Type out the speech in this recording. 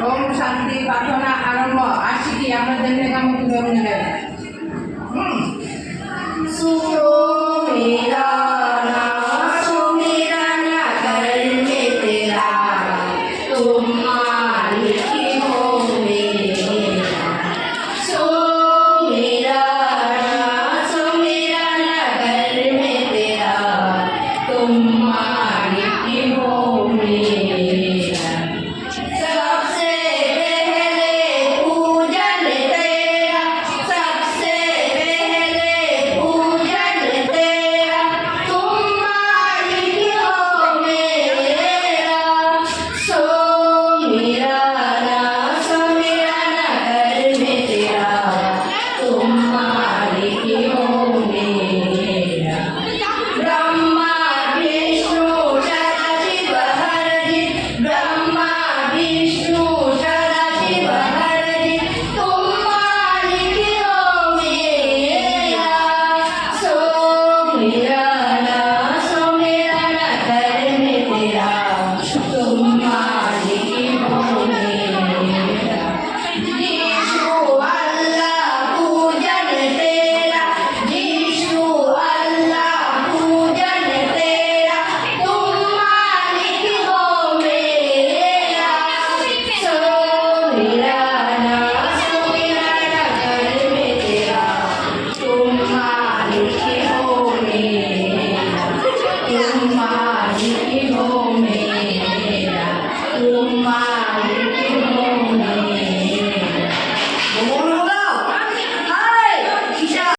ওম শান্তি প্রার্থনা আরম্ভ আসছি কি আমরা জন্য কাম তুমি নেবে सुनो मेरा ना मेरा ना कर में तेरा तुम मालिक हो मेरा सो मेरा ना कर में तेरा तुम मालिक हो मेरा सबसे पहले पूजन तेरा सबसे पहले पूजन तेरा तुम मालिक हो मेरा सो मेरा ना कर में तेरा तुम मालिक हो मेरा ब्रह्मा विष्णु सदाशिव हरि ब्रह्मा विष्णु सदाशिव हरि तुम मालिक हो मेरा सो मेरा ना कर में तेरा तुम मालिक हो मेरा यीशु अल्लाह पूजन तेरा यीशु अल्लाह पूजन तेरा तुम मालिक हो मेरा सो मेरा ना कर में तेरा तुम मालिक हो मेरा तुम मालिक हो मेरा तुम